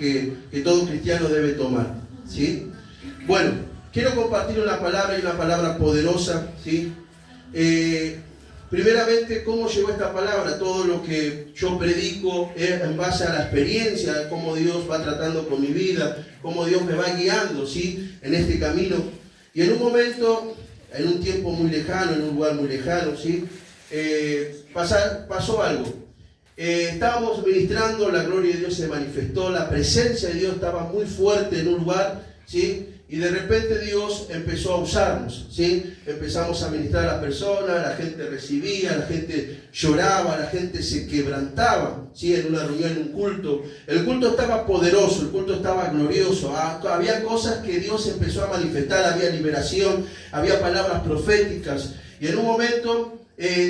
que todo cristiano debe tomar, ¿sí? Bueno, quiero compartir una palabra y una palabra poderosa, ¿sí? Primeramente, ¿cómo llegó esta palabra? Todo lo que yo predico es en base a la experiencia, de cómo Dios va tratando con mi vida, cómo Dios me va guiando, ¿sí? En este camino. Y en un momento, en un tiempo muy lejano, en un lugar muy lejano, ¿sí? Pasó algo. Estábamos ministrando, la gloria de Dios se manifestó, la presencia de Dios estaba muy fuerte en un lugar, ¿sí? Y de repente Dios empezó a usarnos, ¿sí? Empezamos a ministrar a las personas, la gente recibía, la gente lloraba, la gente se quebrantaba, ¿sí? En una reunión, en un culto. El culto estaba poderoso, el culto estaba glorioso. Había cosas que Dios empezó a manifestar, había liberación, había palabras proféticas. Y en un momento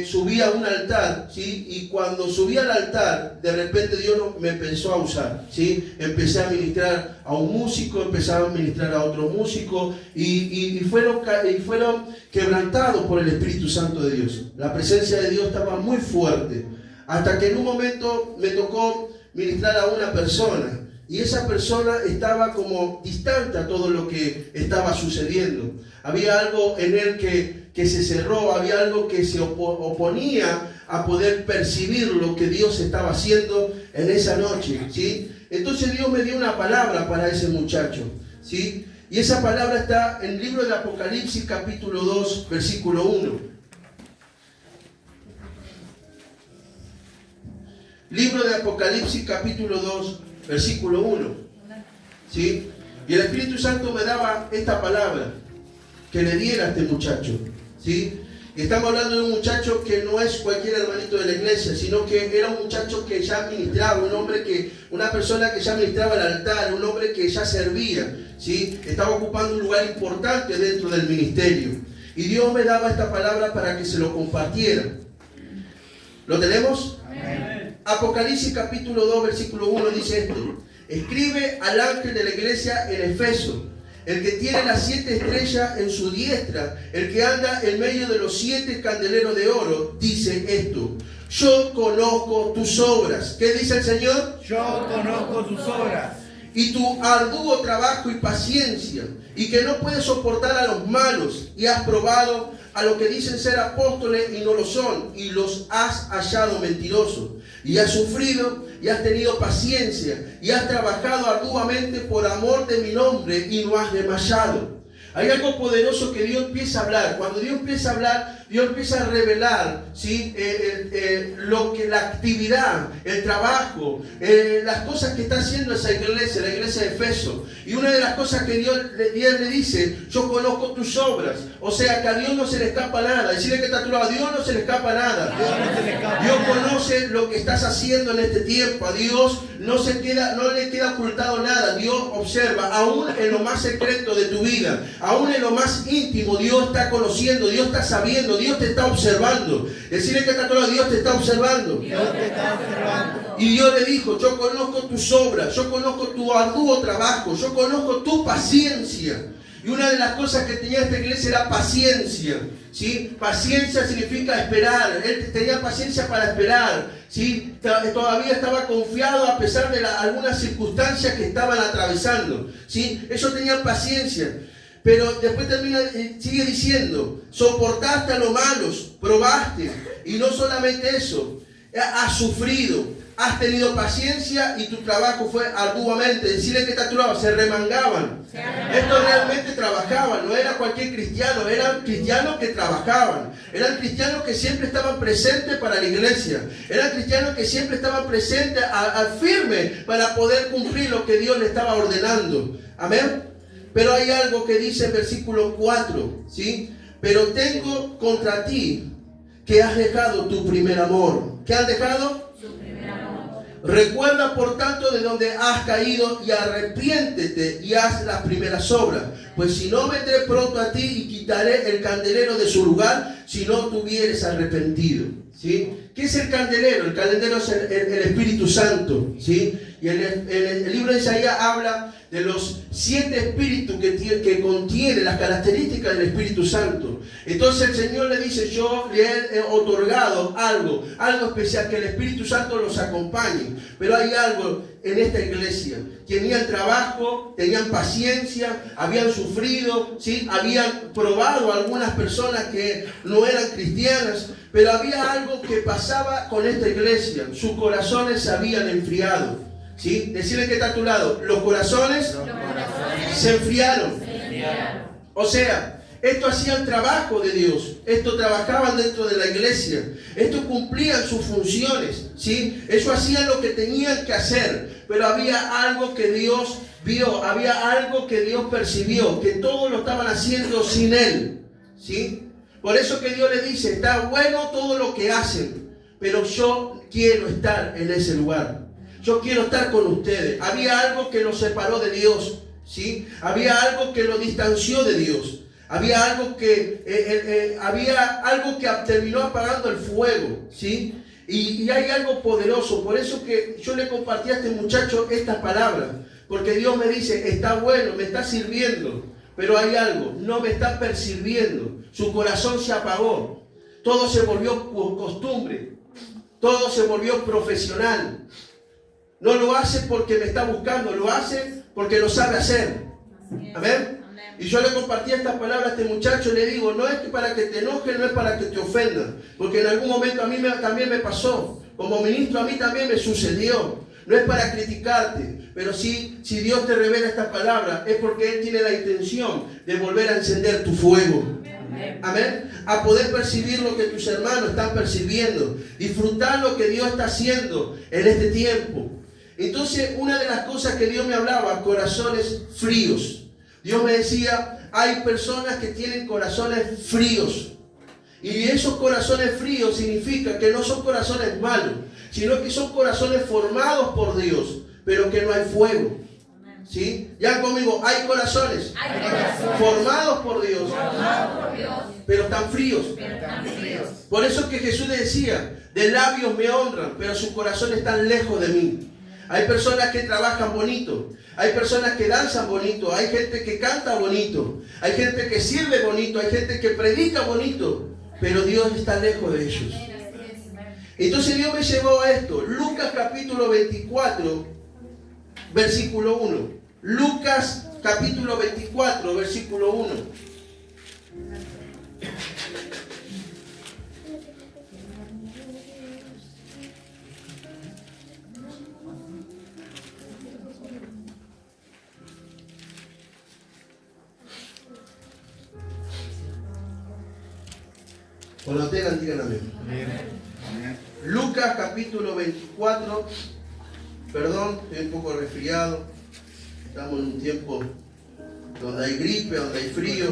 subí a un altar, ¿sí? Y cuando subí al altar, de repente Dios me empezó a usar, ¿sí? Empecé a ministrar a un músico, empecé a ministrar a otro músico y fueron quebrantados por el Espíritu Santo de Dios. La presencia de Dios estaba muy fuerte, hasta que en un momento me tocó ministrar a una persona. Y esa persona estaba como distante a todo lo que estaba sucediendo. Había algo en él que se cerró, había algo que se oponía a poder percibir lo que Dios estaba haciendo en esa noche, ¿sí? Entonces Dios me dio una palabra para ese muchacho, ¿sí? Y esa palabra está en el libro de Apocalipsis capítulo 2, versículo 1. Libro de Apocalipsis capítulo 2, versículo 1, ¿sí? Y el Espíritu Santo me daba esta palabra que le diera a este muchacho, ¿sí? Y estamos hablando de un muchacho que no es cualquier hermanito de la iglesia, sino que era un muchacho que ya ministraba, una persona que ya ministraba el altar, un hombre que ya servía, ¿sí? Estaba ocupando un lugar importante dentro del ministerio. Y Dios me daba esta palabra para que se lo compartiera. ¿Lo tenemos? Amén. Apocalipsis capítulo 2, versículo 1 dice esto: escribe al ángel de la iglesia en Efeso, el que tiene las 7 estrellas en su diestra, el que anda en medio de los 7 candeleros de oro, dice esto: yo conozco tus obras. ¿Qué dice el Señor? Yo conozco tus obras. Y tu arduo trabajo y paciencia, y que no puedes soportar a los malos, y has probado a los que dicen ser apóstoles y no lo son, y los has hallado mentirosos. Y has sufrido y has tenido paciencia y has trabajado arduamente por amor de mi nombre y no has desmayado. Hay algo poderoso que Dios empieza a hablar. Cuando Dios empieza a hablar, Dios empieza a revelar, ¿sí? Lo que la actividad, el trabajo, las cosas que está haciendo esa iglesia, la iglesia de Efeso. Y una de las cosas que Dios le dice: yo conozco tus obras. O sea que a Dios no se le escapa nada. Decirle que está a tu lado: a Dios no se le escapa nada. Dios conoce lo que estás haciendo en este tiempo. A Dios no le queda ocultado nada. Dios observa, aún en lo más secreto de tu vida, aún en lo más íntimo. Dios está conociendo, Dios está sabiendo, Dios te está observando. Decirle que está a tu lado: Dios te está observando. Dios te está observando. Y Dios le dijo: yo conozco tus obras, yo conozco tu arduo trabajo, yo conozco tu paciencia. Y una de las cosas que tenía esta iglesia era paciencia, ¿sí? Paciencia significa esperar. Él tenía paciencia para esperar, ¿sí? Todavía estaba confiado a pesar de algunas circunstancias que estaban atravesando, ¿sí? Ellos tenían paciencia. Pero después sigue diciendo: soportaste a los malos, probaste. Y no solamente eso, has sufrido, has tenido paciencia y tu trabajo fue arduamente. Decirle que está a tu lado: se remangaban. Estos realmente trabajaban, no era cualquier cristiano, eran cristianos que trabajaban. Eran cristianos que siempre estaban presentes para la iglesia. Eran cristianos que siempre estaban presentes al firme para poder cumplir lo que Dios le estaba ordenando. Amén. Pero hay algo que dice el versículo 4, ¿sí? Pero tengo contra ti que has dejado tu primer amor. ¿Qué has dejado? Su primer amor. Recuerda por tanto de donde has caído y arrepiéntete y haz las primeras obras. Pues si no vendré pronto a ti y quitaré el candelero de su lugar, si no te hubieres arrepentido. ¿sí? ¿Qué es el candelero? El candelero es el Espíritu Santo, ¿sí? Y el libro de Isaías habla de los 7 espíritus que contiene las características del Espíritu Santo. Entonces el Señor le dice, yo le he otorgado algo especial, que el Espíritu Santo los acompañe. Pero hay algo en esta iglesia: tenían trabajo, tenían paciencia, habían sufrido, ¿sí? Habían probado a algunas personas que no eran cristianas, pero había algo que pasaba con esta iglesia. Sus corazones se habían enfriado, ¿sí? Decirle que está a tu lado: los corazones se enfriaron. O sea, esto hacía el trabajo de Dios, esto trabajaban dentro de la iglesia, esto cumplían sus funciones, ¿sí? Eso hacían lo que tenían que hacer, pero había algo que Dios vio, había algo que Dios percibió, que todos lo estaban haciendo sin Él, ¿sí? Por eso que Dios le dice, está bueno todo lo que hacen, pero yo quiero estar en ese lugar, yo quiero estar con ustedes. Había algo que los separó de Dios, ¿sí? Había algo que los distanció de Dios. Había algo que terminó apagando el fuego, ¿sí? Y hay algo poderoso. Por eso que yo le compartí a este muchacho estas palabras. Porque Dios me dice, está bueno, me está sirviendo. Pero hay algo, no me está percibiendo. Su corazón se apagó. Todo se volvió costumbre. Todo se volvió profesional. No lo hace porque me está buscando, lo hace porque lo sabe hacer. Amén. Y yo le compartí estas palabras a este muchacho y le digo, no es para que te enojes, no es para que te ofendan, porque en algún momento a mí también me pasó, como ministro a mí también me sucedió. No es para criticarte, pero sí, si Dios te revela estas palabras, es porque Él tiene la intención de volver a encender tu fuego. Amén. A poder percibir lo que tus hermanos están percibiendo, disfrutar lo que Dios está haciendo en este tiempo. Entonces, una de las cosas que Dios me hablaba, corazones fríos. Dios me decía, hay personas que tienen corazones fríos. Y esos corazones fríos significa que no son corazones malos, sino que son corazones formados por Dios, pero que no hay fuego. ¿Sí? Ya conmigo, hay corazones formados por Dios, pero están fríos. Por eso que Jesús le decía, de labios me honran, pero sus corazones están lejos de mí. Hay personas que trabajan bonito, hay personas que danzan bonito, hay gente que canta bonito, hay gente que sirve bonito, hay gente que predica bonito, pero Dios está lejos de ellos. Entonces Dios me llevó a esto. Lucas capítulo 24, versículo 1. Lucas capítulo 24, versículo 1. Cuando tengan, digan amén. Lucas capítulo 24. Perdón, estoy un poco resfriado. Estamos en un tiempo donde hay gripe, donde hay frío.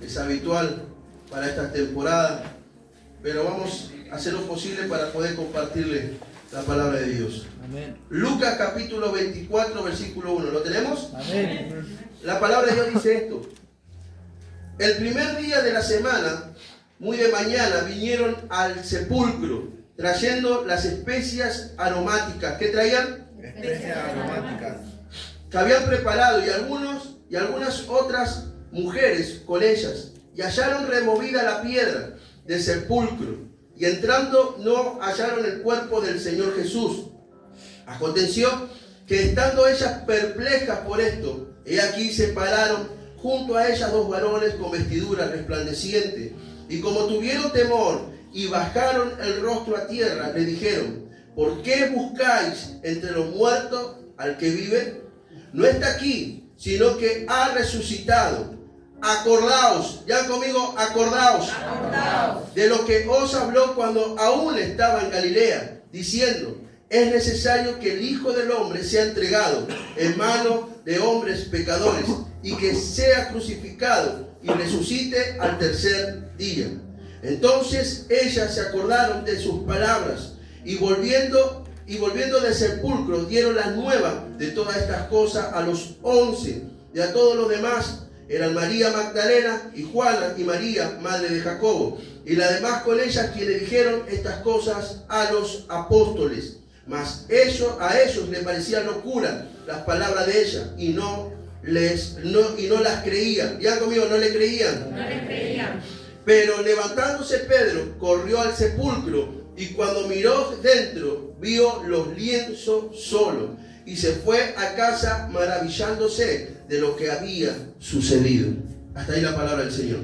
Es habitual para esta temporada. Pero vamos a hacer lo posible para poder compartirle la palabra de Dios. Amén. Lucas capítulo 24, versículo 1. ¿Lo tenemos? Amén. La palabra de Dios dice esto. El primer día de la semana, muy de mañana, vinieron al sepulcro, trayendo las especias aromáticas. ¿Qué traían? Especias aromáticas. Que habían preparado, y algunas otras mujeres con ellas. Y hallaron removida la piedra del sepulcro. Y entrando no hallaron el cuerpo del Señor Jesús. Aconteció que estando ellas perplejas por esto, he aquí se pararon junto a ellas 2 varones con vestiduras resplandecientes. Y como tuvieron temor y bajaron el rostro a tierra, le dijeron, ¿por qué buscáis entre los muertos al que vive? No está aquí, sino que ha resucitado. Acordaos, ya conmigo, acordaos de lo que os habló cuando aún estaba en Galilea, diciendo, es necesario que el Hijo del Hombre sea entregado en manos de hombres pecadores y que sea crucificado y resucite al tercer día. Entonces ellas se acordaron de sus palabras y volviendo del sepulcro dieron la nueva de todas estas cosas a los 11 y a todos los demás eran María Magdalena y Juana y María, madre de Jacobo, y las demás con ellas, quienes dijeron estas cosas a los apóstoles. Mas a ellos les parecía locura las palabras de ella, y no las creían. Ya conmigo, no le creían. No le creían. Pero levantándose Pedro, corrió al sepulcro, y cuando miró dentro, vio los lienzos solos, y se fue a casa maravillándose de lo que había sucedido. Hasta ahí la palabra del Señor.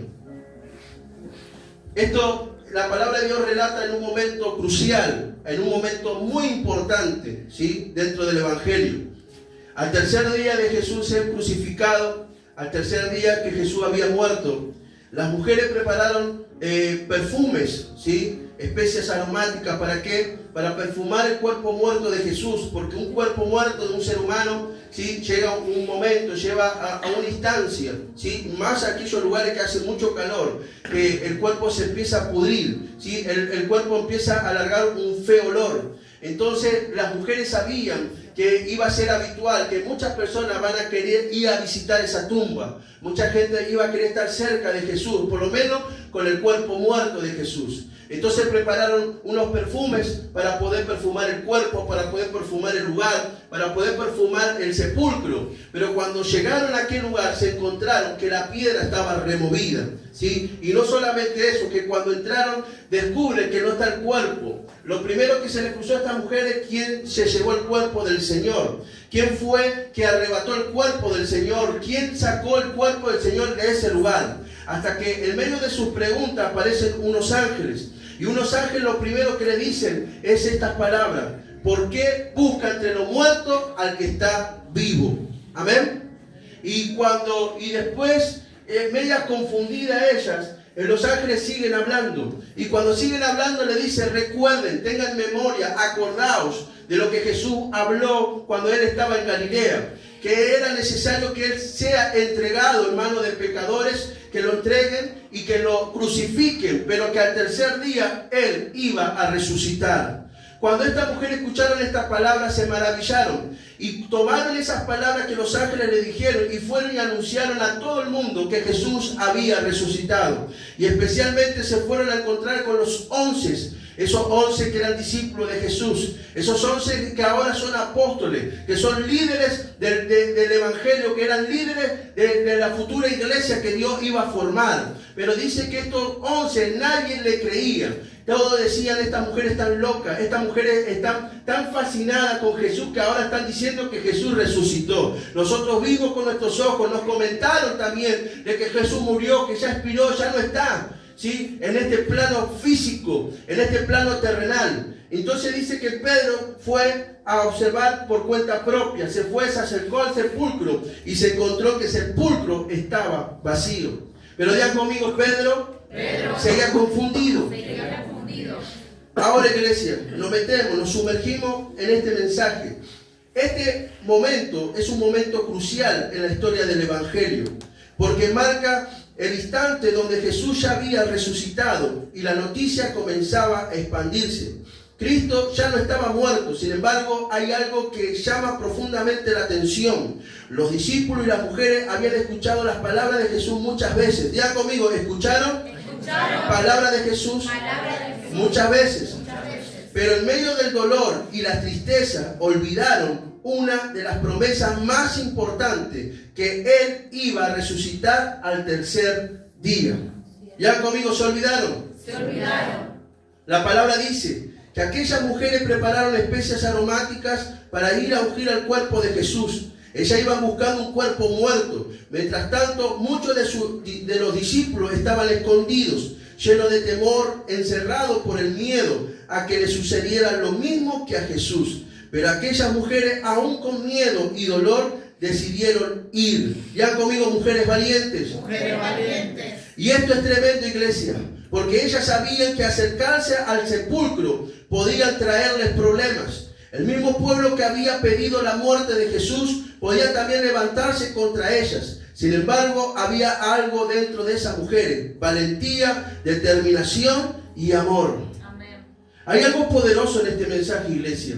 Esto, la palabra de Dios relata en un momento crucial, en un momento muy importante, ¿sí?, dentro del Evangelio. Al tercer día de Jesús ser crucificado, al tercer día que Jesús había muerto, las mujeres prepararon perfumes, ¿sí?, especias aromáticas. ¿Para qué? Para perfumar el cuerpo muerto de Jesús, porque un cuerpo muerto de un ser humano, ¿sí?, llega un momento, lleva a una instancia, ¿sí?, más aquellos lugares que hace mucho calor, que el cuerpo se empieza a pudrir, ¿sí?, el cuerpo empieza a alargar un feo olor. Entonces las mujeres sabían que iba a ser habitual, que muchas personas van a querer ir a visitar esa tumba. Mucha gente iba a querer estar cerca de Jesús, por lo menos con el cuerpo muerto de Jesús. Entonces prepararon unos perfumes para poder perfumar el cuerpo, para poder perfumar el lugar, para poder perfumar el sepulcro. Pero cuando llegaron a aquel lugar se encontraron que la piedra estaba removida, ¿sí? Y no solamente eso, que cuando entraron descubren que no está el cuerpo. Lo primero que se les cruzó a estas mujeres: ¿quién se llevó el cuerpo del Señor? ¿Quién fue que arrebató el cuerpo del Señor? ¿Quién sacó el cuerpo del Señor de ese lugar? Hasta que en medio de sus preguntas aparecen unos ángeles. Y unos ángeles lo primero que le dicen es estas palabras: ¿por qué busca entre los muertos al que está vivo? Amén. Y después, media confundida ellas, los ángeles siguen hablando. Y cuando siguen hablando le dicen: recuerden, tengan memoria, acordaos de lo que Jesús habló cuando Él estaba en Galilea, que era necesario que Él sea entregado en manos de pecadores, que lo entreguen y que lo crucifiquen, pero que al tercer día Él iba a resucitar. Cuando estas mujeres escucharon estas palabras, se maravillaron y tomaron esas palabras que los ángeles le dijeron y fueron y anunciaron a todo el mundo que Jesús había resucitado. Y especialmente se fueron a encontrar con los 11, esos 11 que eran discípulos de Jesús, esos 11 que ahora son apóstoles, que son líderes del Evangelio, que eran líderes de la futura iglesia que Dios iba a formar. Pero dice que estos 11 nadie le creía. Todos decían: estas mujeres están locas, estas mujeres están tan fascinadas con Jesús que ahora están diciendo que Jesús resucitó. Nosotros vimos con nuestros ojos, nos comentaron también de que Jesús murió, que ya expiró, ya no está, ¿sí?, en este plano físico, en este plano terrenal. Entonces dice que Pedro fue a observar por cuenta propia, se acercó al sepulcro y se encontró que el sepulcro estaba vacío. Pero digan conmigo: Pedro seguía confundido. Ahora, iglesia, nos sumergimos en este mensaje. Este momento es un momento crucial en la historia del Evangelio, porque marca el instante donde Jesús ya había resucitado y la noticia comenzaba a expandirse. Cristo ya no estaba muerto, sin embargo, hay algo que llama profundamente la atención. Los discípulos y las mujeres habían escuchado las palabras de Jesús muchas veces. Digan conmigo: ¿escucharon? Palabras de Jesús muchas veces. Pero en medio del dolor y la tristeza olvidaron una de las promesas más importantes, que Él iba a resucitar al tercer día. ¿Ya conmigo se olvidaron? Se olvidaron. La palabra dice que aquellas mujeres prepararon especias aromáticas para ir a ungir al cuerpo de Jesús. Ellas iban buscando un cuerpo muerto. Mientras tanto, muchos de los discípulos estaban escondidos, llenos de temor, encerrados por el miedo a que le sucediera lo mismo que a Jesús. Pero aquellas mujeres, aún con miedo y dolor, decidieron ir. Ya conmigo: mujeres valientes. Mujeres valientes. Y esto es tremendo, iglesia, porque ellas sabían que acercarse al sepulcro podían traerles problemas. El mismo pueblo que había pedido la muerte de Jesús podía también levantarse contra ellas. Sin embargo, había algo dentro de esas mujeres: valentía, determinación y amor. Amén. Hay algo poderoso en este mensaje, iglesia,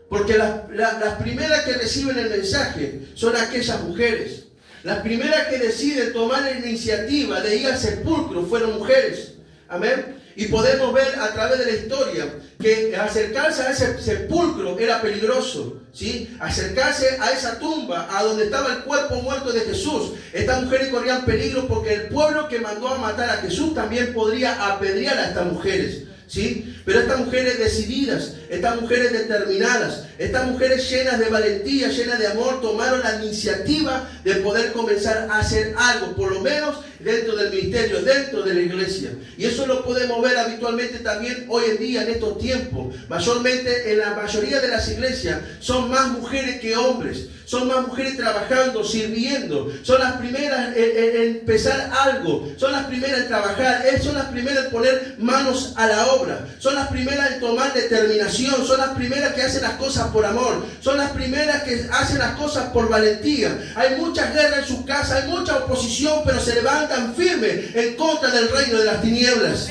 porque las primeras que reciben el mensaje son aquellas mujeres. Las primeras que deciden tomar la iniciativa de ir al sepulcro fueron mujeres. Amén. Y podemos ver a través de la historia que acercarse a ese sepulcro era peligroso, ¿sí? Acercarse a esa tumba, a donde estaba el cuerpo muerto de Jesús. Estas mujeres corrían peligro porque el pueblo que mandó a matar a Jesús también podría apedrear a estas mujeres, ¿sí? Pero estas mujeres decididas, estas mujeres determinadas, estas mujeres llenas de valentía, llenas de amor, tomaron la iniciativa de poder comenzar a hacer algo, por lo menos dentro del ministerio, dentro de la iglesia. Y eso lo podemos ver habitualmente también hoy en día, en estos tiempos. Mayormente en la mayoría de las iglesias son más mujeres que hombres. Son más mujeres trabajando, sirviendo. Son las primeras en empezar algo. Son las primeras en trabajar. Son las primeras en poner manos a la obra. Son las primeras en tomar determinación. Son las primeras que hacen las cosas por amor. Son las primeras que hacen las cosas por valentía. Hay muchas guerras en sus casas. Hay mucha oposición, pero se levantan firmes en contra del reino de las tinieblas.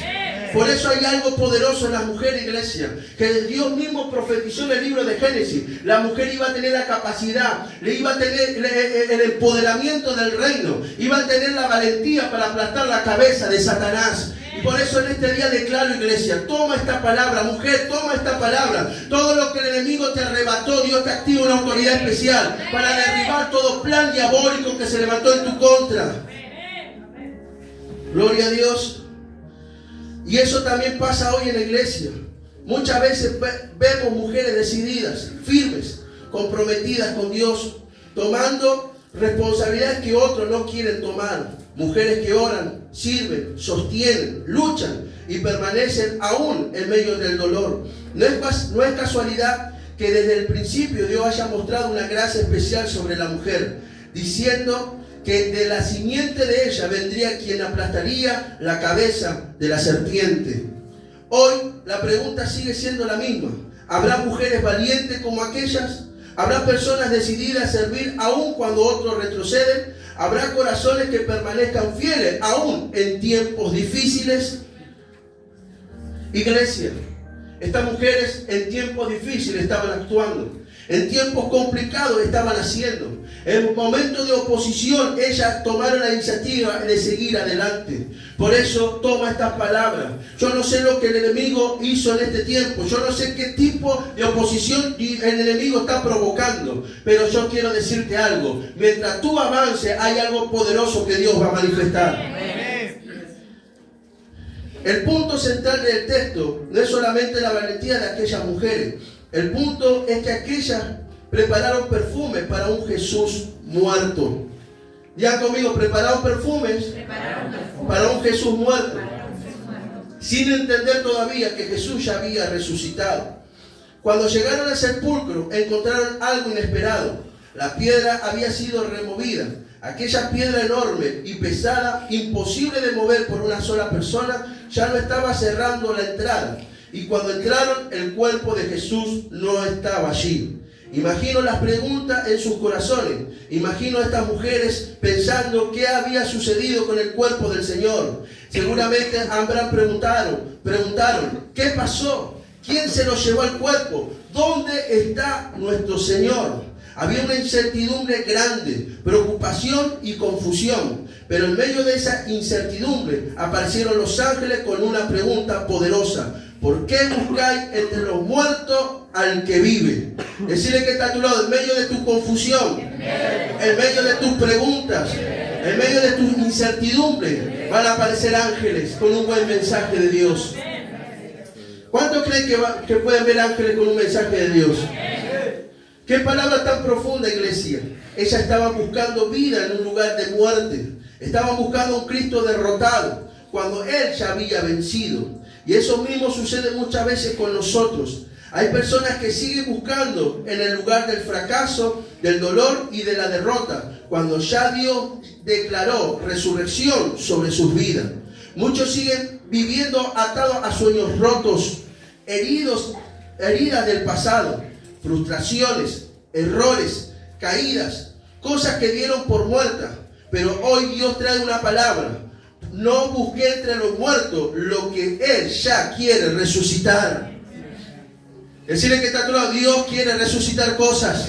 Por eso hay algo poderoso en las mujeres, iglesia, que Dios mismo profetizó en el libro de Génesis. La mujer iba a tener la capacidad, le iba a tener el empoderamiento del reino, iba a tener la valentía para aplastar la cabeza de Satanás. Y por eso en este día declaro, iglesia, toma esta palabra, mujer, toma esta palabra. Todo lo que el enemigo te arrebató, Dios te activa una autoridad especial para derribar todo plan diabólico que se levantó en tu contra. Gloria a Dios. Y eso también pasa hoy en la iglesia. Muchas veces vemos mujeres decididas, firmes, comprometidas con Dios, tomando responsabilidades que otros no quieren tomar. Mujeres que oran, sirven, sostienen, luchan y permanecen aún en medio del dolor. No es casualidad que desde el principio Dios haya mostrado una gracia especial sobre la mujer, diciendo que de la simiente de ella vendría quien aplastaría la cabeza de la serpiente. Hoy la pregunta sigue siendo la misma. ¿Habrá mujeres valientes como aquellas? ¿Habrá personas decididas a servir aún cuando otros retroceden? ¿Habrá corazones que permanezcan fieles aún en tiempos difíciles? Iglesia, estas mujeres en tiempos difíciles estaban actuando. En tiempos complicados estaban haciendo. En momentos de oposición, ellas tomaron la iniciativa de seguir adelante. Por eso toma estas palabras. Yo no sé lo que el enemigo hizo en este tiempo. Yo no sé qué tipo de oposición el enemigo está provocando. Pero yo quiero decirte algo. Mientras tú avances, hay algo poderoso que Dios va a manifestar. El punto central del texto no es solamente la valentía de aquellas mujeres. El punto es que aquellas prepararon perfumes para un Jesús muerto. Digan conmigo, prepararon perfumes para un Jesús muerto. Sin entender todavía que Jesús ya había resucitado. Cuando llegaron al sepulcro, encontraron algo inesperado. La piedra había sido removida. Aquella piedra enorme y pesada, imposible de mover por una sola persona, ya no estaba cerrando la entrada. Y cuando entraron, el cuerpo de Jesús no estaba allí. Imagino las preguntas en sus corazones. Imagino a estas mujeres pensando qué había sucedido con el cuerpo del Señor. Seguramente habrán preguntaron, ¿qué pasó? ¿Quién se lo llevó al cuerpo? ¿Dónde está nuestro Señor? Había una incertidumbre grande, preocupación y confusión. Pero en medio de esa incertidumbre aparecieron los ángeles con una pregunta poderosa. ¿Por qué buscáis entre los muertos al que vive? Decirle que está a tu lado, en medio de tu confusión, en medio de tus preguntas, en medio de tu incertidumbre, van a aparecer ángeles con un buen mensaje de Dios. ¿Cuántos creen que pueden ver ángeles con un mensaje de Dios? Qué palabra tan profunda, iglesia. Ellas estaban buscando vida en un lugar de muerte. Estaban buscando a un Cristo derrotado, cuando Él ya había vencido. Y eso mismo sucede muchas veces con nosotros. Hay personas que siguen buscando en el lugar del fracaso, del dolor y de la derrota, cuando ya Dios declaró resurrección sobre sus vidas. Muchos siguen viviendo atados a sueños rotos, heridas del pasado, frustraciones, errores, caídas, cosas que dieron por muertas. Pero hoy Dios trae una palabra. No busqué entre los muertos lo que Él ya quiere resucitar. Decirle que está a tu lado, Dios quiere resucitar cosas.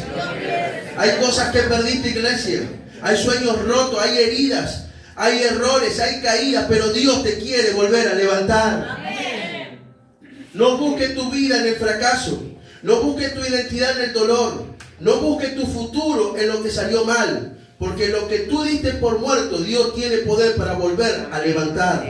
Hay cosas que perdiste, iglesia. hay sueños rotos, hay heridas, hay errores, hay caídas, pero Dios te quiere volver a levantar. Amén. No busques tu vida en el fracaso, no busques tu identidad en el dolor, no busques tu futuro en lo que salió mal, porque lo que tú diste por muerto, Dios tiene poder para volver a levantar.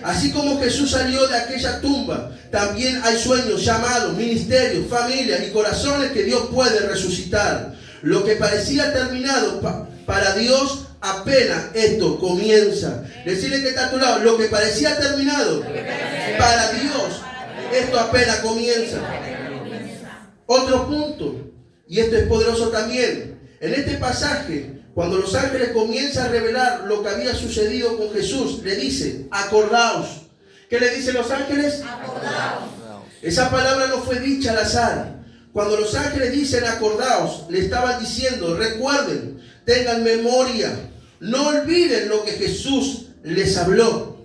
Así como Jesús salió de aquella tumba, también hay sueños, llamados, ministerios, familias y corazones que Dios puede resucitar. Lo que parecía terminado para Dios, apenas esto comienza. Decirle que está a tu lado, lo que parecía terminado para Dios, esto apenas comienza. Otro punto, y esto es poderoso también. En este pasaje, cuando los ángeles comienzan a revelar lo que había sucedido con Jesús, le dice, acordaos. ¿Qué le dicen los ángeles? Acordaos. Esa palabra no fue dicha al azar. Cuando los ángeles dicen acordaos, le estaban diciendo, recuerden, tengan memoria, no olviden lo que Jesús les habló.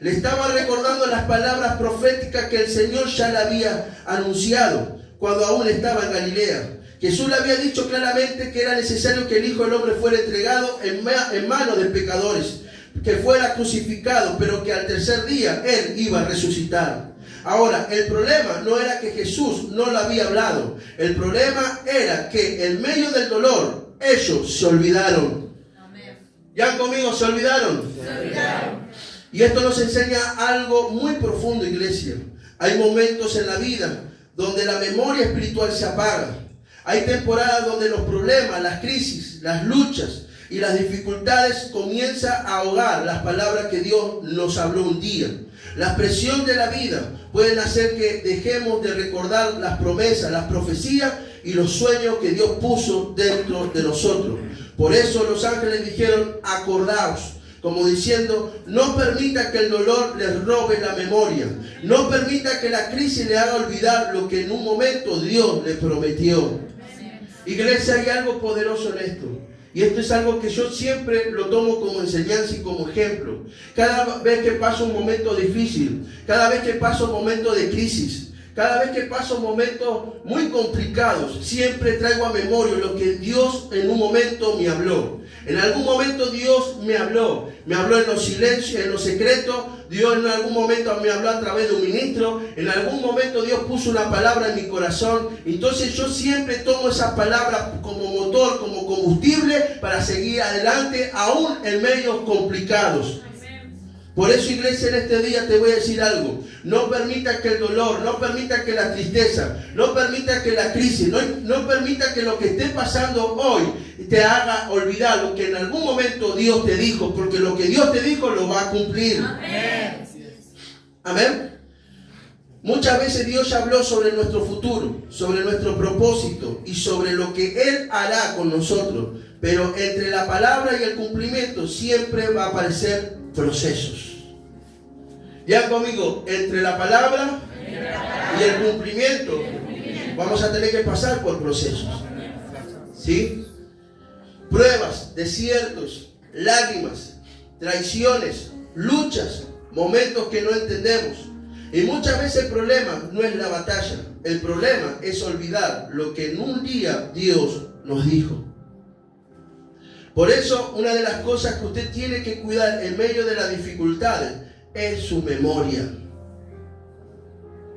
Le estaban recordando las palabras proféticas que el Señor ya le había anunciado cuando aún estaba en Galilea. Jesús le había dicho claramente que era necesario que el Hijo del Hombre fuera entregado en manos de pecadores, que fuera crucificado, pero que al tercer día Él iba a resucitar. Ahora, el problema no era que Jesús no lo había hablado. El problema era que en medio del dolor, ellos se olvidaron. Amén. ¿Ya conmigo se olvidaron? Se olvidaron. Y esto nos enseña algo muy profundo, iglesia. Hay momentos en la vida donde la memoria espiritual se apaga. Hay temporadas donde los problemas, las crisis, las luchas y las dificultades comienzan a ahogar las palabras que Dios nos habló un día. La presión de la vida pueden hacer que dejemos de recordar las promesas, las profecías y los sueños que Dios puso dentro de nosotros. Por eso los ángeles dijeron, acordaos. Como diciendo, no permita que el dolor les robe la memoria. No permita que la crisis le haga olvidar lo que en un momento Dios le prometió. Iglesia, hay algo poderoso en esto. Y esto es algo que yo siempre lo tomo como enseñanza y como ejemplo. Cada vez que paso un momento difícil, cada vez que paso un momento de crisis, cada vez que paso momentos muy complicados, siempre traigo a memoria lo que Dios en un momento me habló. En algún momento Dios me habló en los silencios, en los secretos. Dios en algún momento me habló a través de un ministro. En algún momento Dios puso una palabra en mi corazón. Entonces yo siempre tomo esa palabra como motor, como combustible para seguir adelante, aún en medios complicados. Por eso, iglesia, en este día te voy a decir algo. No permita que el dolor, no permita que la tristeza, no permita que la crisis, no permita que lo que esté pasando hoy te haga olvidar lo que en algún momento Dios te dijo, porque lo que Dios te dijo lo va a cumplir. Amén. Amén. Muchas veces Dios habló sobre nuestro futuro, sobre nuestro propósito y sobre lo que Él hará con nosotros. Pero entre la palabra y el cumplimiento siempre va a aparecer procesos. Ya conmigo, entre la palabra y el cumplimiento vamos a tener que pasar por procesos. ¿Sí? Pruebas, desiertos, lágrimas, traiciones, luchas, momentos que no entendemos. Y muchas veces el problema no es la batalla, el problema es olvidar lo que en un día Dios nos dijo. Por eso, una de las cosas que usted tiene que cuidar en medio de las dificultades es su memoria.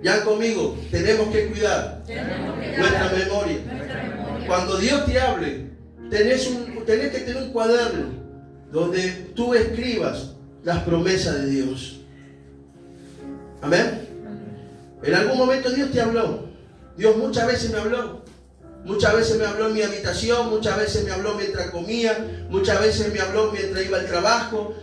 Ya conmigo, tenemos que cuidar nuestra memoria. Cuando Dios te hable, tenés que tener un cuaderno donde tú escribas las promesas de Dios. Amén. En algún momento Dios te habló. Dios muchas veces me habló. Muchas veces me habló en mi habitación, muchas veces me habló mientras comía, muchas veces me habló mientras iba al trabajo,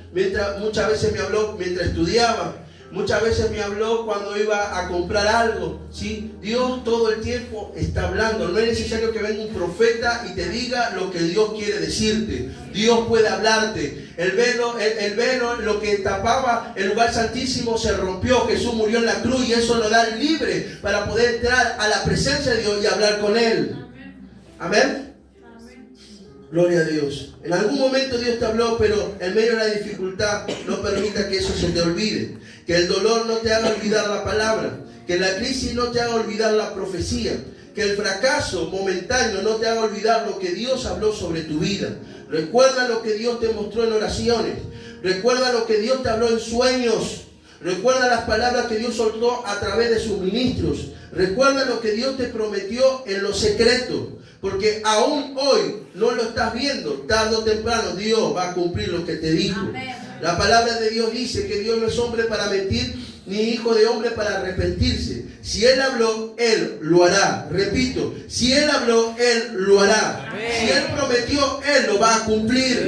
muchas veces me habló mientras estudiaba, muchas veces me habló cuando iba a comprar algo. ¿Sí? Dios todo el tiempo está hablando. No es necesario que venga un profeta y te diga lo que Dios quiere decirte. Dios puede hablarte. El velo, lo que tapaba el lugar santísimo se rompió. Jesús murió en la cruz y eso nos da libre para poder entrar a la presencia de Dios y hablar con Él. Amén. Gloria a Dios. En algún momento Dios te habló, pero en medio de la dificultad no permita que eso se te olvide. Que el dolor no te haga olvidar la palabra. Que la crisis no te haga olvidar la profecía. Que el fracaso momentáneo no te haga olvidar lo que Dios habló sobre tu vida. Recuerda lo que Dios te mostró en oraciones. Recuerda lo que Dios te habló en sueños. Recuerda las palabras que Dios soltó a través de sus ministros. Recuerda lo que Dios te prometió en lo secreto. Porque aún hoy no lo estás viendo. Tarde o temprano Dios va a cumplir lo que te dijo. Amén. La palabra de Dios dice que Dios no es hombre para mentir, ni hijo de hombre para arrepentirse. Si Él habló, Él lo hará. Repito, si Él habló, Él lo hará. Amén. Si Él prometió, Él lo va a cumplir.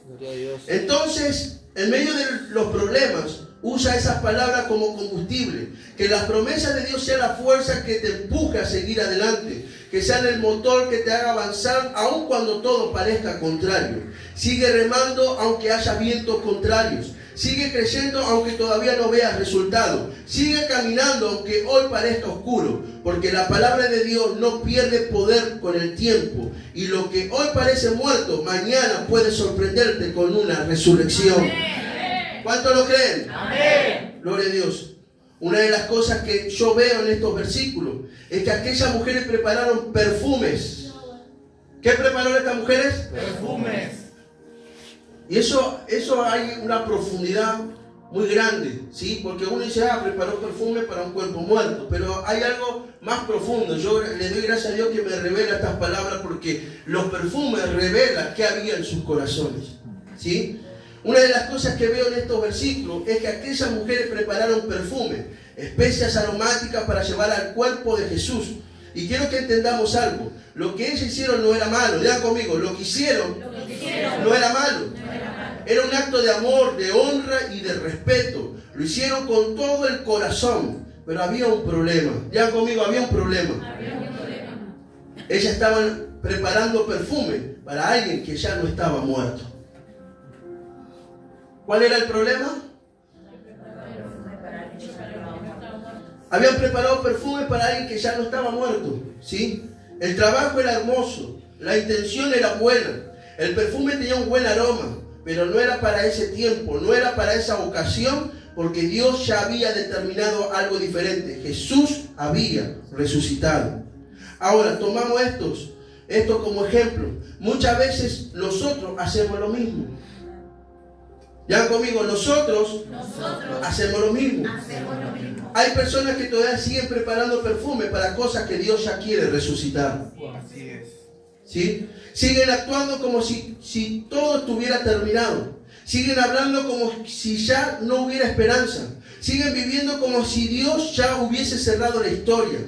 Gloria a Dios. Entonces, en medio de los problemas, usa esas palabras como combustible. Que las promesas de Dios sean la fuerza que te empuje a seguir adelante. Que sean el motor que te haga avanzar aun cuando todo parezca contrario. Sigue remando aunque haya vientos contrarios. Sigue creyendo aunque todavía no veas resultado. Sigue caminando aunque hoy parezca oscuro. Porque la palabra de Dios no pierde poder con el tiempo. Y lo que hoy parece muerto, mañana puede sorprenderte con una resurrección. ¿Cuánto lo creen? Amén. Gloria a Dios. Una de las cosas que yo veo en estos versículos es que aquellas mujeres prepararon perfumes. ¿Qué prepararon estas mujeres? Perfumes. Y eso hay una profundidad muy grande, ¿sí? Porque uno dice, preparó perfume para un cuerpo muerto, pero hay algo más profundo. Yo le doy gracias a Dios que me revela estas palabras, porque los perfumes revelan qué había en sus corazones, ¿sí? Una de las cosas que veo en estos versículos es que aquellas mujeres prepararon perfume, especias aromáticas para llevar al cuerpo de Jesús. Y quiero que entendamos algo. Lo que ellos hicieron no era malo. Digan conmigo, lo que hicieron no era malo. Era un acto de amor, de honra y de respeto. Lo hicieron con todo el corazón. Pero había un problema. Digan conmigo, había un problema. Ellas estaban preparando perfume para alguien que ya no estaba muerto. ¿Cuál era el problema? Habían preparado perfume para alguien que ya no estaba muerto, ¿sí? El trabajo era hermoso, la intención era buena, el perfume tenía un buen aroma, pero no era para ese tiempo, no era para esa ocasión, porque Dios ya había determinado algo diferente. Jesús había resucitado. Ahora, tomamos esto como ejemplo. Muchas veces nosotros hacemos lo mismo. Ya conmigo, nosotros hacemos lo mismo. Hay personas que todavía siguen preparando perfume para cosas que Dios ya quiere resucitar. Así es. ¿Sí? Siguen actuando como si todo estuviera terminado. Siguen hablando como si ya no hubiera esperanza. Siguen viviendo como si Dios ya hubiese cerrado la historia.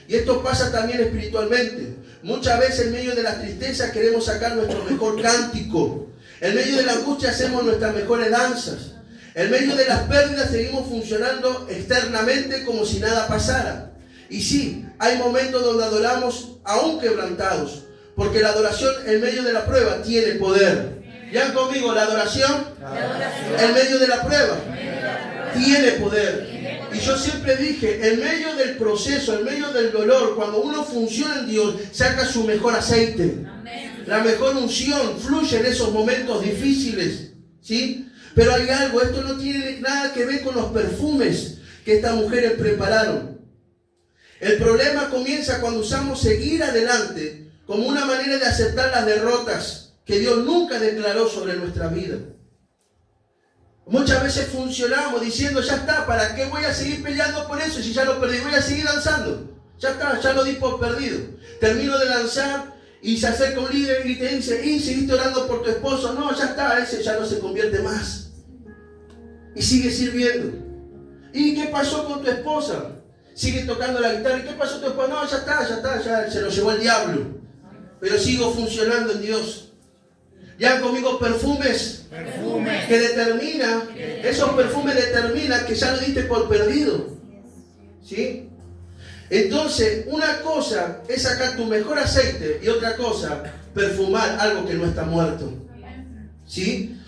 Y esto pasa también espiritualmente. Muchas veces en medio de la tristeza queremos sacar nuestro mejor cántico. En medio de la angustia hacemos nuestras mejores danzas. En medio de las pérdidas seguimos funcionando externamente como si nada pasara. Y sí, hay momentos donde adoramos aún quebrantados, porque la adoración en medio de la prueba tiene poder. ¿Ya conmigo? La adoración en medio de la prueba tiene poder. Y yo siempre dije, en medio del proceso, en medio del dolor, cuando uno funciona en Dios, saca su mejor aceite. La mejor unción fluye en esos momentos difíciles, ¿sí? Pero hay algo, esto no tiene nada que ver con los perfumes que estas mujeres prepararon. El problema comienza cuando usamos seguir adelante como una manera de aceptar las derrotas que Dios nunca declaró sobre nuestra vida. Muchas veces funcionamos diciendo, ya está, ¿para qué voy a seguir peleando por eso si ya lo perdí? Voy a seguir lanzando. Ya está, ya lo di por perdido. Termino de lanzar y se acerca un líder y te dice, ¿y seguiste orando por tu esposo? No, ya está, ese ya no se convierte más. Y sigue sirviendo. ¿Y qué pasó con tu esposa? Sigue tocando la guitarra. ¿Y qué pasó con tu esposa? No, ya está, ya se lo llevó el diablo. Pero sigo funcionando en Dios. Ya conmigo perfumes que determina, esos perfumes determinan que ya lo diste por perdido. ¿Sí? Entonces, una cosa es sacar tu mejor aceite y otra cosa, perfumar algo que no está muerto. ¿Sí?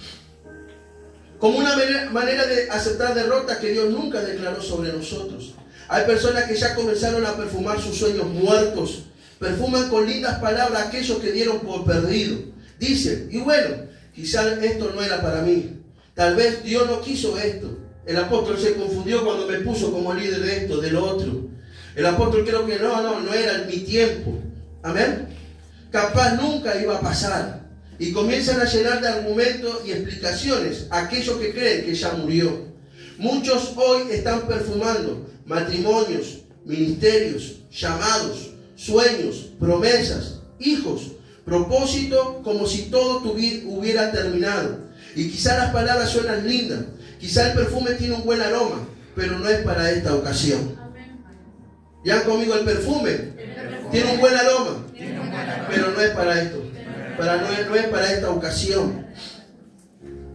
Como una manera de aceptar derrotas que Dios nunca declaró sobre nosotros. Hay personas que ya comenzaron a perfumar sus sueños muertos. Perfuman con lindas palabras aquellos que dieron por perdido. Dicen, y bueno, quizás esto no era para mí. Tal vez Dios no quiso esto. El apóstol se confundió cuando me puso como líder de esto, de lo otro. El apóstol creo que no era mi tiempo. Amén. Capaz nunca iba a pasar. y comienzan a llenar de argumentos y explicaciones a aquellos que creen que ya murió. Muchos hoy están perfumando matrimonios, ministerios, llamados, sueños, promesas, hijos, propósito, como si todo hubiera terminado. Y quizá las palabras suenan lindas, quizá el perfume tiene un buen aroma, pero no es para esta ocasión. Ya conmigo, el perfume tiene un buen aroma, pero no es para esto. No es para esta ocasión.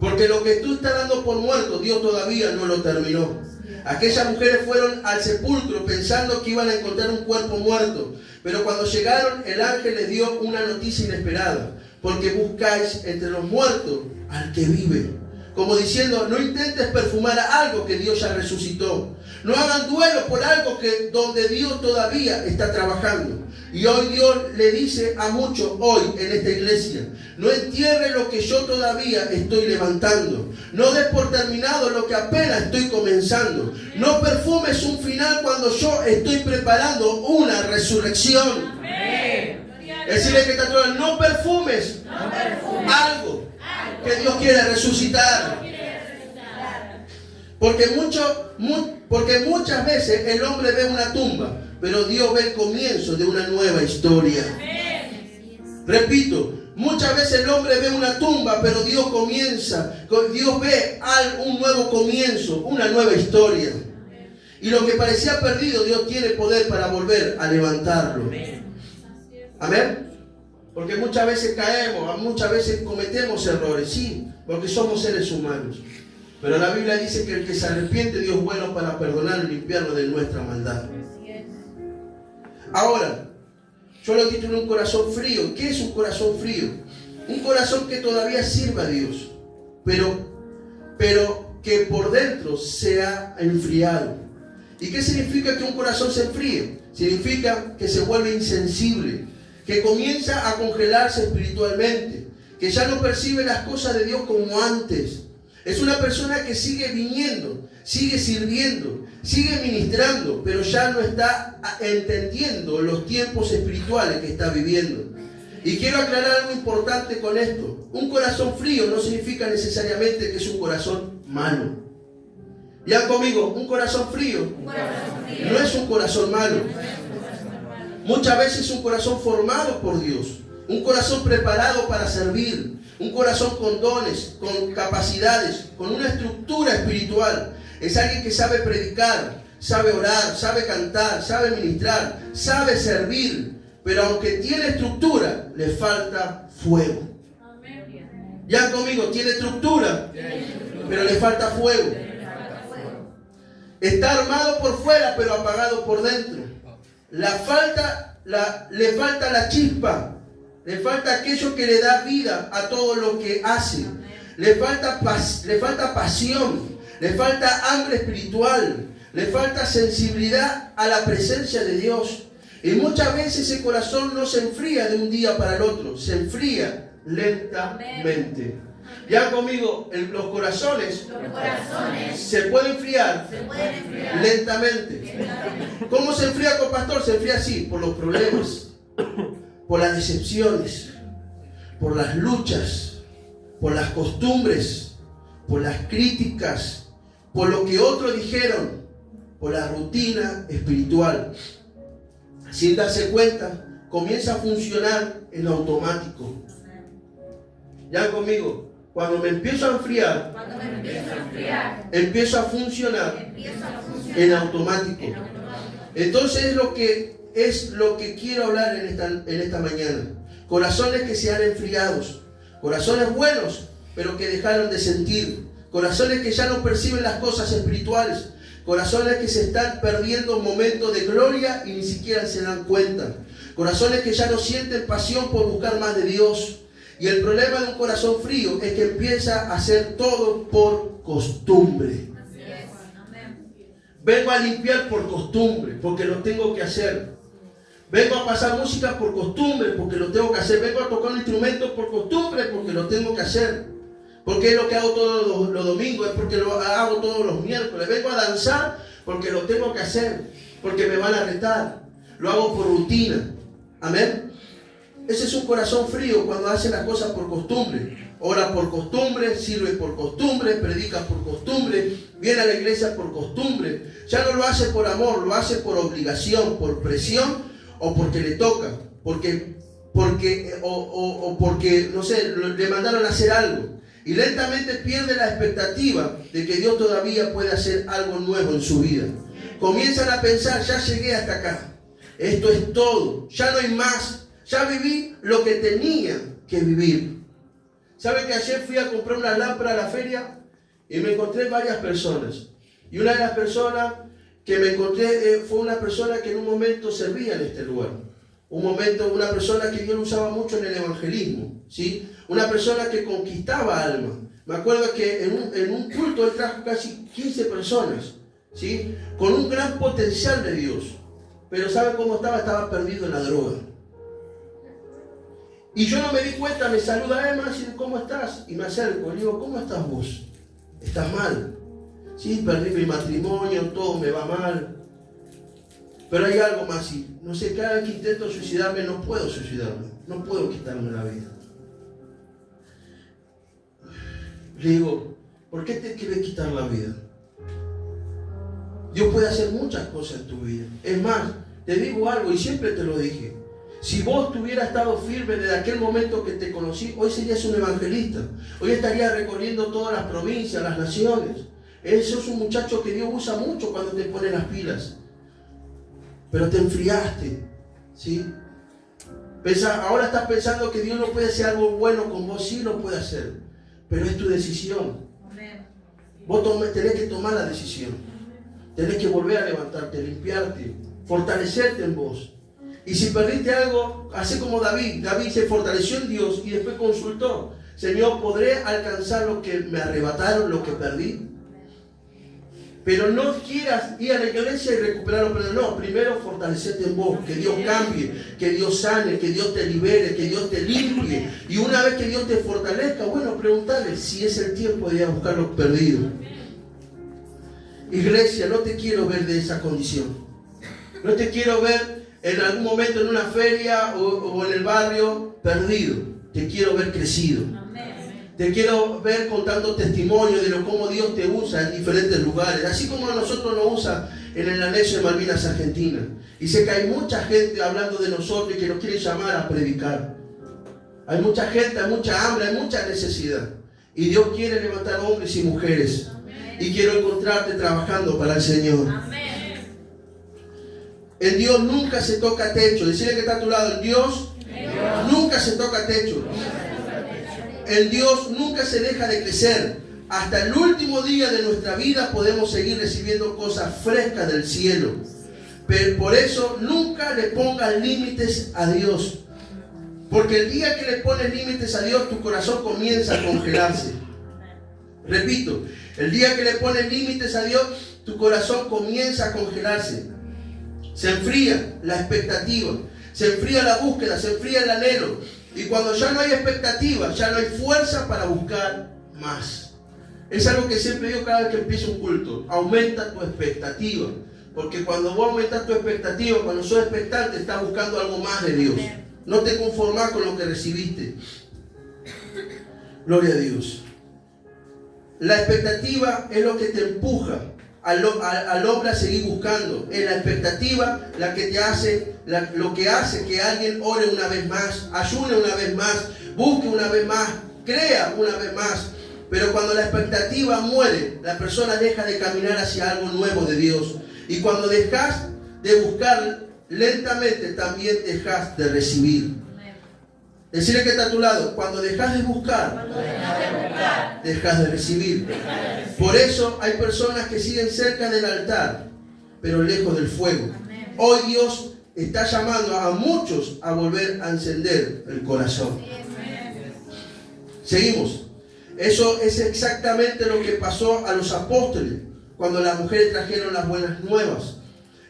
Porque lo que tú estás dando por muerto, Dios todavía no lo terminó. Aquellas mujeres fueron al sepulcro pensando que iban a encontrar un cuerpo muerto. Pero cuando llegaron, el ángel les dio una noticia inesperada. Porque buscáis entre los muertos al que vive. Como diciendo, no intentes perfumar a algo que Dios ya resucitó. No hagan duelo por algo donde Dios todavía está trabajando. Y hoy Dios le dice a muchos hoy en esta iglesia, no entierre lo que yo todavía estoy levantando. No des por terminado lo que apenas estoy comenzando. No perfumes un final cuando yo estoy preparando una resurrección. Decirle que está todo, no perfumes algo que Dios quiere resucitar. Porque muchas veces el hombre ve una tumba, pero Dios ve el comienzo de una nueva historia. Repito, muchas veces el hombre ve una tumba, pero Dios ve un nuevo comienzo, una nueva historia. Y lo que parecía perdido, Dios tiene poder para volver a levantarlo. Amén. Porque muchas veces caemos, muchas veces cometemos errores, sí, porque somos seres humanos. Pero la Biblia dice que el que se arrepiente, Dios es bueno para perdonar y limpiarlo de nuestra maldad. Ahora, yo lo titulo un corazón frío. ¿Qué es un corazón frío? Un corazón que todavía sirva a Dios, pero que por dentro se ha enfriado. ¿Y qué significa que un corazón se enfríe? Significa que se vuelve insensible, que comienza a congelarse espiritualmente, que ya no percibe las cosas de Dios como antes. Es una persona que sigue viniendo, sigue sirviendo, sigue ministrando, pero ya no está entendiendo los tiempos espirituales que está viviendo. Y quiero aclarar algo importante con esto. Un corazón frío no significa necesariamente que es un corazón malo. Ya conmigo, un corazón frío no es un corazón malo. Muchas veces es un corazón formado por Dios, un corazón preparado para servir, un corazón con dones, con capacidades, con una estructura espiritual. Es alguien que sabe predicar, sabe orar, sabe cantar, sabe ministrar, sabe servir, pero aunque tiene estructura, le falta fuego. Ya conmigo, tiene estructura, pero le falta fuego. Está armado por fuera, pero apagado por dentro. Le falta la chispa. Le falta aquello que le da vida a todo lo que hace. Le falta pasión. Le falta hambre espiritual. Le falta sensibilidad a la presencia de Dios. Y muchas veces ese corazón no se enfría de un día para el otro. Se enfría lentamente. Ya conmigo, los corazones se pueden enfriar lentamente. ¿Cómo se enfría con pastor? Se enfría así, por los problemas, por las decepciones, por las luchas, por las costumbres, por las críticas, por lo que otros dijeron, por la rutina espiritual. Sin darse cuenta, comienza a funcionar en automático. Ya conmigo. Cuando me empiezo a enfriar, empiezo a funcionar en automático. Entonces es lo que quiero hablar en esta mañana. Corazones que se han enfriado, corazones buenos, pero que dejaron de sentir, corazones que ya no perciben las cosas espirituales, corazones que se están perdiendo momentos de gloria y ni siquiera se dan cuenta, corazones que ya no sienten pasión por buscar más de Dios. Y el problema de un corazón frío es que empieza a hacer todo por costumbre. Vengo a limpiar por costumbre, porque lo tengo que hacer. Vengo a pasar música por costumbre, porque lo tengo que hacer. Vengo a tocar un instrumento por costumbre, porque lo tengo que hacer. Porque es lo que hago todos los domingos, es porque lo hago todos los miércoles. Vengo a danzar porque lo tengo que hacer, porque me van a retar. Lo hago por rutina. Amén. Ese es un corazón frío cuando hace las cosas por costumbre. Ora por costumbre, sirve por costumbre, predica por costumbre, viene a la iglesia por costumbre. Ya no lo hace por amor, lo hace por obligación, por presión o porque le toca, porque no sé, le mandaron a hacer algo. Y lentamente pierde la expectativa de que Dios todavía puede hacer algo nuevo en su vida. Comienzan a pensar, ya llegué hasta acá, esto es todo, ya no hay más. Ya viví lo que tenía que vivir. ¿Sabe que ayer fui a comprar una lámpara a la feria y me encontré varias personas? Y una de las personas que me encontré fue una persona que en un momento servía en este lugar. Una persona que Dios usaba mucho en el evangelismo, ¿sí? Una persona que conquistaba almas. Me acuerdo que en un culto él trajo casi 15 personas, ¿sí? Con un gran potencial de Dios. Pero ¿sabe cómo estaba? Estaba perdido en la droga. Y yo no me di cuenta, me saluda Emma, y dice, ¿cómo estás? Y me acerco, y digo, ¿cómo estás vos? ¿Estás mal? Sí, perdí mi matrimonio, todo me va mal. Pero hay algo más, y no sé, cada vez que intento suicidarme, no puedo suicidarme, no puedo quitarme la vida. Le digo, ¿por qué te quieres quitar la vida? Dios puede hacer muchas cosas en tu vida. Es más, te digo algo, y siempre te lo dije. Si vos hubieras estado firme desde aquel momento que te conocí, hoy serías un evangelista. Hoy estarías recorriendo todas las provincias, las naciones. Eso es un muchacho que Dios usa mucho cuando te pone las pilas. Pero te enfriaste, ¿sí? Ahora estás pensando que Dios no puede hacer algo bueno con vos. Sí lo puede hacer, pero es tu decisión. Vos tenés que tomar la decisión. Tenés que volver a levantarte, limpiarte, fortalecerte en vos. Y si perdiste algo, hace como David. David se fortaleció en Dios y después consultó. Señor, ¿podré alcanzar lo que me arrebataron, lo que perdí? Pero no quieras ir a la iglesia y recuperarlo. Pero no, primero fortalecerte en vos. Que Dios cambie, que Dios sane, que Dios te libere, que Dios te limpie. Y una vez que Dios te fortalezca, bueno, preguntarle si es el tiempo de ir a buscar lo perdido. Iglesia, no te quiero ver de esa condición. No te quiero ver en algún momento en una feria o en el barrio perdido. Te quiero ver crecido. Amén. Te quiero ver contando testimonio de cómo Dios te usa en diferentes lugares, así como a nosotros nos usa en el anexo de Malvinas Argentina. Y sé que hay mucha gente hablando de nosotros y que nos quiere llamar a predicar. Hay mucha gente, hay mucha hambre, hay mucha necesidad. Y Dios quiere levantar hombres y mujeres. Amén. Y quiero encontrarte trabajando para el Señor. Amén. En Dios nunca se toca techo. Decirle que está a tu lado. En Dios nunca se toca techo. En Dios nunca se deja de crecer. Hasta el último día de nuestra vida podemos seguir recibiendo cosas frescas del cielo. Pero por eso nunca le pongas límites a Dios. Porque el día que le pones límites a Dios, tu corazón comienza a congelarse. Repito, el día que le pones límites a Dios, tu corazón comienza a congelarse. Se enfría la expectativa, se enfría la búsqueda, se enfría el anhelo. Y cuando ya no hay expectativa, ya no hay fuerza para buscar más. Es algo que siempre digo cada vez que empiezo un culto. Aumenta tu expectativa. Porque cuando vos aumentas tu expectativa, cuando sos expectante, estás buscando algo más de Dios. No te conformás con lo que recibiste. Gloria a Dios. La expectativa es lo que te empuja al hombre a seguir buscando. Es la expectativa la que te hace, lo que hace que alguien ore una vez más, ayune una vez más, busque una vez más, crea una vez más. Pero cuando la expectativa muere, la persona deja de caminar hacia algo nuevo de Dios. Y cuando dejas de buscar, lentamente también dejas de recibir. Decirle que está a tu lado, cuando dejas de buscar, dejas de recibir. Por eso hay personas que siguen cerca del altar, pero lejos del fuego. Hoy Dios está llamando a muchos a volver a encender el corazón. Seguimos. Eso es exactamente lo que pasó a los apóstoles cuando las mujeres trajeron las buenas nuevas.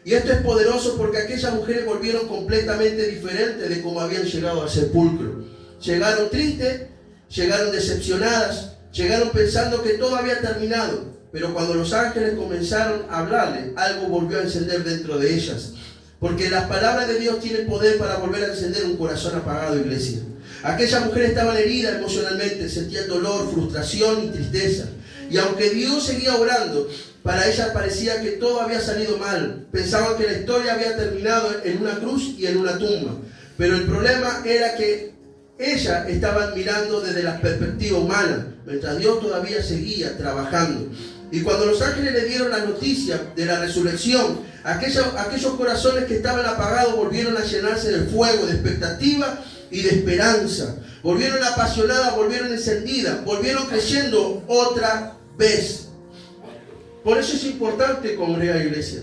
Y esto es poderoso porque aquellas mujeres volvieron completamente diferentes de cómo habían llegado al sepulcro. Llegaron tristes, llegaron decepcionadas, llegaron pensando que todo había terminado. Pero cuando los ángeles comenzaron a hablarle, algo volvió a encender dentro de ellas. Porque las palabras de Dios tienen poder para volver a encender un corazón apagado, iglesia. Aquellas mujeres estaban heridas emocionalmente, sentían dolor, frustración y tristeza. Y aunque Dios seguía obrando, para ellas parecía que todo había salido mal. Pensaban que la historia había terminado en una cruz y en una tumba. Pero el problema era que ellas estaban mirando desde la perspectiva humana, mientras Dios todavía seguía trabajando. Y cuando los ángeles le dieron la noticia de la resurrección, aquellos corazones que estaban apagados volvieron a llenarse de fuego, de expectativa y de esperanza. Volvieron apasionadas, volvieron encendidas, volvieron creyendo otra vez. Por eso es importante congregar, iglesia.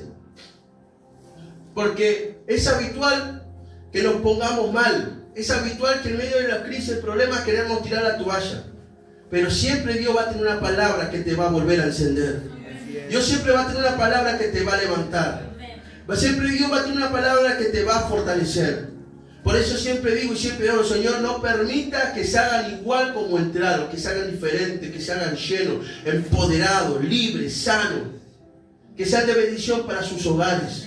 Porque es habitual que nos pongamos mal. Es habitual que en medio de la crisis, el problema, queremos tirar la toalla. Pero siempre Dios va a tener una palabra que te va a volver a encender. Dios siempre va a tener una palabra que te va a levantar. Siempre Dios va a tener una palabra que te va a fortalecer. Por eso siempre digo y siempre oro, Señor, no permita que se hagan igual como entraron, que se hagan diferentes, que se hagan llenos, empoderados, libres, sanos, que sean de bendición para sus hogares.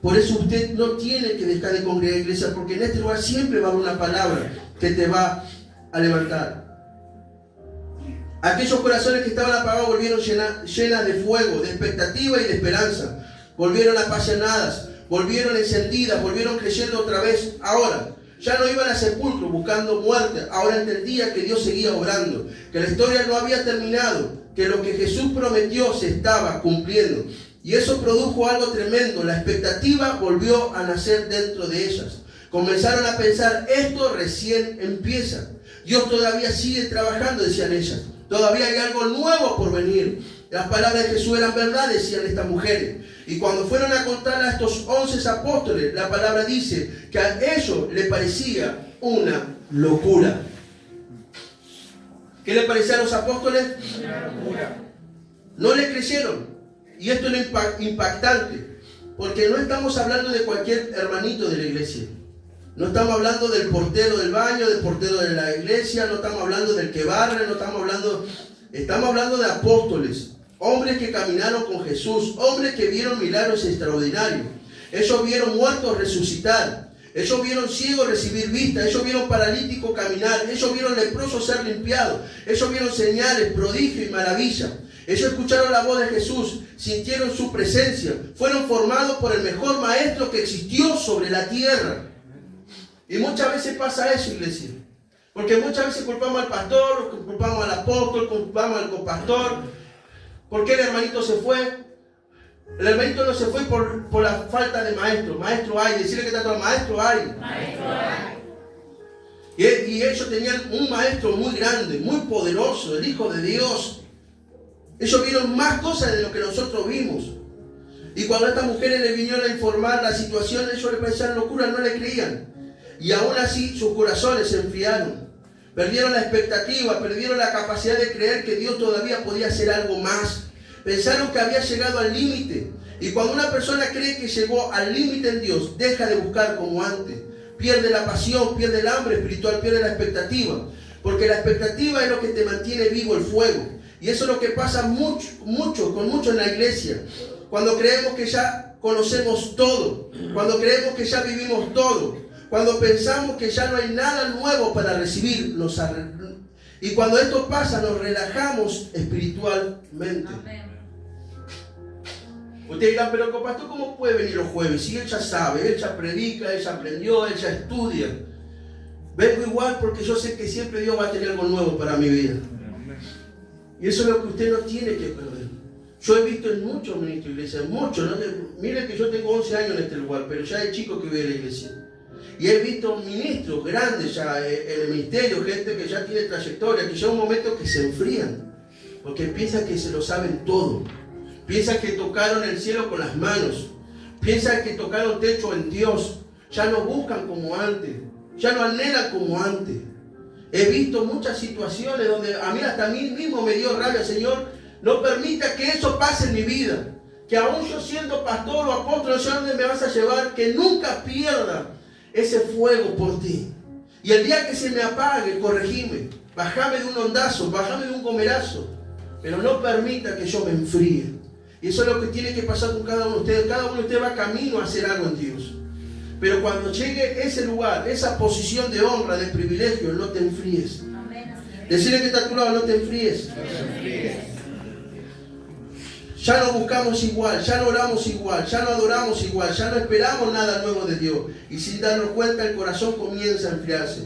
Por eso usted no tiene que dejar de congregar, iglesia, porque en este lugar siempre va a haber una palabra que te va a levantar. Aquellos corazones que estaban apagados volvieron llenas de fuego, de expectativa y de esperanza. Volvieron apasionadas, volvieron encendidas, volvieron creyendo otra vez. Ahora, ya no iban al sepulcro buscando muerte. Ahora entendía que Dios seguía obrando, que la historia no había terminado, que lo que Jesús prometió se estaba cumpliendo. Y eso produjo algo tremendo. La expectativa volvió a nacer dentro de ellas. Comenzaron a pensar, esto recién empieza. Dios todavía sigue trabajando, decían ellas. Todavía hay algo nuevo por venir. Las palabras de Jesús eran verdad, decían estas mujeres. Y cuando fueron a contar a estos 11 apóstoles, la palabra dice que a ellos les parecía una locura. ¿Qué les parecía a los apóstoles? Una locura. No le creyeron. Y esto es impactante. Porque no estamos hablando de cualquier hermanito de la iglesia. No estamos hablando del portero del baño, del portero de la iglesia, no estamos hablando del que barre, estamos hablando de apóstoles, hombres que caminaron con Jesús, hombres que vieron milagros extraordinarios. Ellos vieron muertos resucitar, ellos vieron ciegos recibir vista, ellos vieron paralíticos caminar, ellos vieron leprosos ser limpiados, ellos vieron señales, prodigios y maravillas. Ellos escucharon la voz de Jesús, sintieron su presencia, fueron formados por el mejor maestro que existió sobre la tierra. Y muchas veces pasa eso, iglesia. Porque muchas veces culpamos al pastor, culpamos al apóstol, culpamos al compastor. ¿Por qué el hermanito se fue? El hermanito no se fue por la falta de maestro. Maestro hay, decirle que está todo, maestro hay. Maestro hay. Y ellos tenían un maestro muy grande, muy poderoso, el Hijo de Dios. Ellos vieron más cosas de lo que nosotros vimos. Y cuando a estas mujeres les vinieron a informar la situación, ellos les parecían locura, no le creían. Y aún así sus corazones se enfriaron. Perdieron la expectativa, perdieron la capacidad de creer que Dios todavía podía hacer algo más. Pensaron que había llegado al límite. Y cuando una persona cree que llegó al límite en Dios, deja de buscar como antes. Pierde la pasión, pierde el hambre espiritual, pierde la expectativa. Porque la expectativa es lo que te mantiene vivo el fuego. Y eso es lo que pasa con mucho en la iglesia. Cuando creemos que ya conocemos todo. Cuando creemos que ya vivimos todo. Cuando pensamos que ya no hay nada nuevo para recibir, y cuando esto pasa, nos relajamos espiritualmente. Amén. Ustedes dirán, pero pastor, ¿cómo puede venir los jueves? Si él ya sabe, él ya predica, él ya aprendió, él ya estudia. Vengo igual porque yo sé que siempre Dios va a tener algo nuevo para mi vida. Y eso es lo que usted no tiene que perder. Yo he visto en muchos ministros de iglesia, muchos. ¿No? Miren que yo tengo 11 años en este lugar, pero ya hay chicos que voy a la iglesia. Y he visto ministros grandes ya en el ministerio, gente que ya tiene trayectoria, que llega un momento que se enfrían, porque piensan que se lo saben todo, piensan que tocaron el cielo con las manos, piensan que tocaron techo en Dios, ya no buscan como antes, ya no anhelan como antes. He visto muchas situaciones donde hasta a mí mismo me dio rabia, Señor, no permita que eso pase en mi vida, que aún yo siendo pastor o apóstol, no sé a dónde me vas a llevar, que nunca pierda ese fuego por ti. Y el día que se me apague, corregime, bajame de un ondazo, bajame de un gomerazo, pero no permita que yo me enfríe. Y eso es lo que tiene que pasar con cada uno de ustedes. Cada uno de ustedes va camino a hacer algo en Dios. Pero cuando llegue ese lugar, esa posición de honra, de privilegio, no te enfríes. Decirle que está a tu lado, no te enfríes. Ya no buscamos igual, ya no oramos igual, ya no adoramos igual, ya no esperamos nada nuevo de Dios. Y sin darnos cuenta el corazón comienza a enfriarse.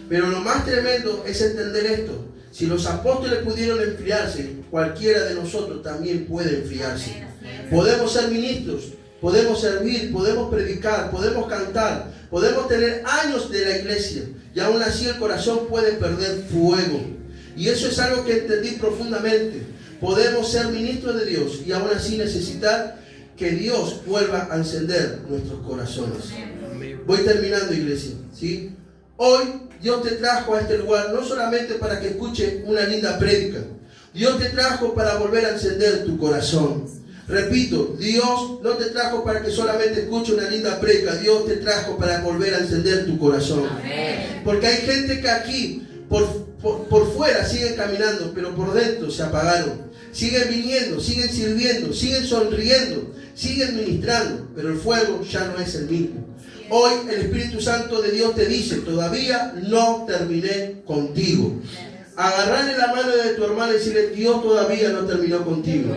Pero lo más tremendo es entender esto. Si los apóstoles pudieron enfriarse, cualquiera de nosotros también puede enfriarse. Podemos ser ministros, podemos servir, podemos predicar, podemos cantar, podemos tener años de la iglesia y aún así el corazón puede perder fuego. Y eso es algo que entendí profundamente. Podemos ser ministros de Dios y aún así necesitar que Dios vuelva a encender nuestros corazones. Voy terminando, iglesia, ¿sí? Hoy Dios te trajo a este lugar no solamente para que escuche una linda prédica. Dios te trajo para volver a encender tu corazón. Repito, Dios no te trajo para que solamente escuche una linda prédica. Dios te trajo para volver a encender tu corazón. Porque hay gente que aquí por fuera siguen caminando, pero por dentro se apagaron. Siguen viniendo, siguen sirviendo, siguen sonriendo, siguen ministrando, pero el fuego ya no es el mismo. Hoy el Espíritu Santo de Dios te dice, todavía no terminé contigo. Agarrarle la mano de tu hermano y decirle, Dios todavía no terminó contigo.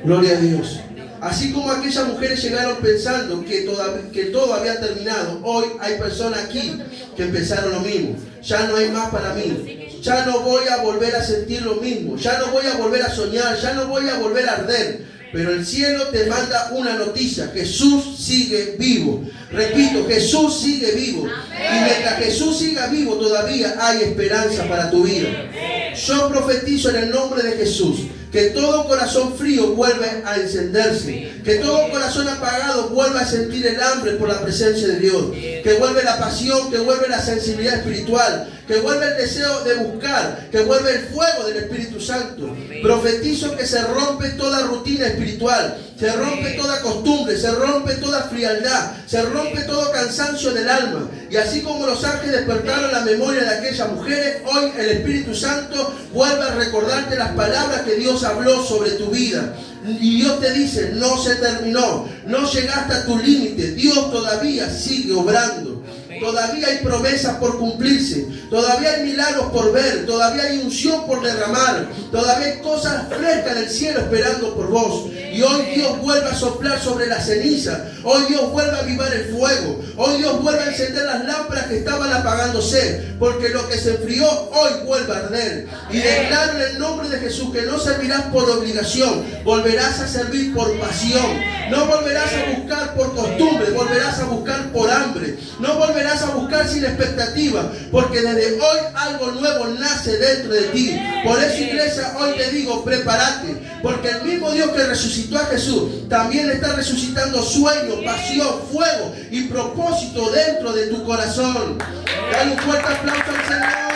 Gloria a Dios. Así como aquellas mujeres llegaron pensando que todo había terminado, hoy hay personas aquí que empezaron lo mismo. Ya no hay más para mí. Ya no voy a volver a sentir lo mismo. Ya no voy a volver a soñar. Ya no voy a volver a arder. Pero el cielo te manda una noticia. Jesús sigue vivo. Repito, Jesús sigue vivo. Y mientras Jesús siga vivo, todavía hay esperanza para tu vida. Yo profetizo en el nombre de Jesús que todo corazón frío vuelve a encenderse, que todo corazón apagado vuelva a sentir el hambre por la presencia de Dios, que vuelve la pasión, que vuelve la sensibilidad espiritual, que vuelve el deseo de buscar, que vuelve el fuego del Espíritu Santo. Profetizo que se rompe toda rutina espiritual, se rompe toda costumbre, se rompe toda frialdad, se rompe todo cansancio del alma. Y así como los ángeles despertaron la memoria de aquellas mujeres, hoy el Espíritu Santo vuelve a recordarte las palabras que Dios habló sobre tu vida. Y Dios te dice, no se terminó, no llegaste a tu límite, Dios todavía sigue obrando. Todavía hay promesas por cumplirse, todavía hay milagros por ver, todavía hay unción por derramar, todavía hay cosas frescas en el cielo esperando por vos. Y hoy Dios vuelve a soplar sobre la ceniza, hoy Dios vuelve a avivar el fuego, hoy Dios vuelve a encender las lámparas que estaban apagándose, porque lo que se enfrió hoy vuelve a arder. Y declaro en el nombre de Jesús que no servirás por obligación, volverás a servir por pasión. No volverás a buscar por costumbre, volverás a buscar por hambre. No volverás a buscar sin expectativa, porque desde hoy algo nuevo nace dentro de ti. Por eso, iglesia, hoy te digo, prepárate, porque el mismo Dios que resucitó a Jesús también está resucitando sueño, pasión, fuego y propósito dentro de tu corazón. Dale un fuerte aplauso al Señor.